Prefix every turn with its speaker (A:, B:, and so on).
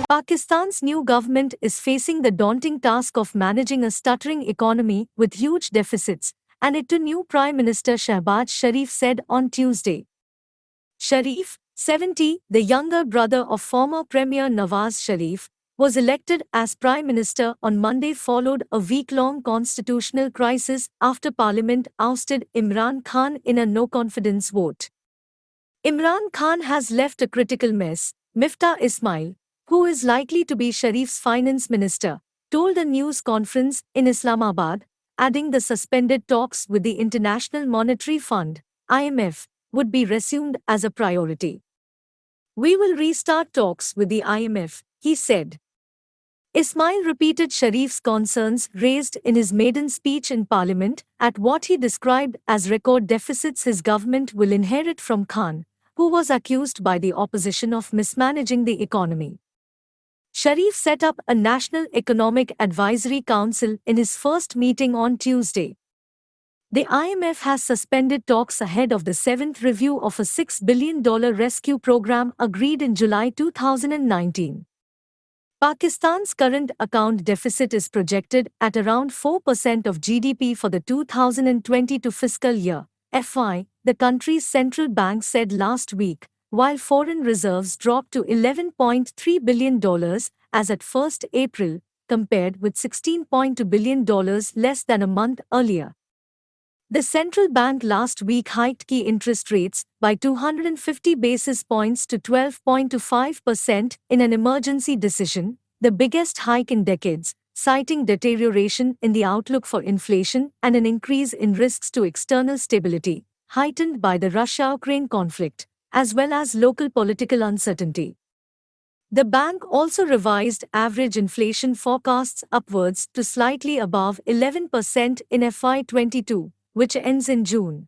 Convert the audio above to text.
A: Pakistan's new government is facing the daunting task of managing a stuttering economy with huge deficits, and it to new Prime Minister Shehbaz Sharif said on Tuesday. Sharif, 70, the younger brother of former Premier Nawaz Sharif, was elected as Prime Minister on Monday followed a week-long constitutional crisis after Parliament ousted Imran Khan in a no-confidence vote. Imran Khan has left a critical mess, Miftah Ismail, who is likely to be Sharif's finance minister, told a news conference in Islamabad, adding the suspended talks with the International Monetary Fund, IMF, would be resumed as a priority. "We will restart talks with the IMF," he said. Ismail repeated Sharif's concerns raised in his maiden speech in Parliament at what he described as record deficits his government will inherit from Khan, who was accused by the opposition of mismanaging the economy. Sharif set up a National Economic Advisory Council in his first meeting on Tuesday. The IMF has suspended talks ahead of the seventh review of a $6 billion rescue program agreed in July 2019. Pakistan's current account deficit is projected at around 4% of GDP for the 2022 fiscal year, FY, the country's central bank said last week, while foreign reserves dropped to $11.3 billion as at 1st April, compared with $16.2 billion less than a month earlier. The central bank last week hiked key interest rates by 250 basis points to 12.25% in an emergency decision, the biggest hike in decades, citing deterioration in the outlook for inflation and an increase in risks to external stability, heightened by the Russia-Ukraine conflict, as well as local political uncertainty. The bank also revised average inflation forecasts upwards to slightly above 11% in FY22, which ends in June.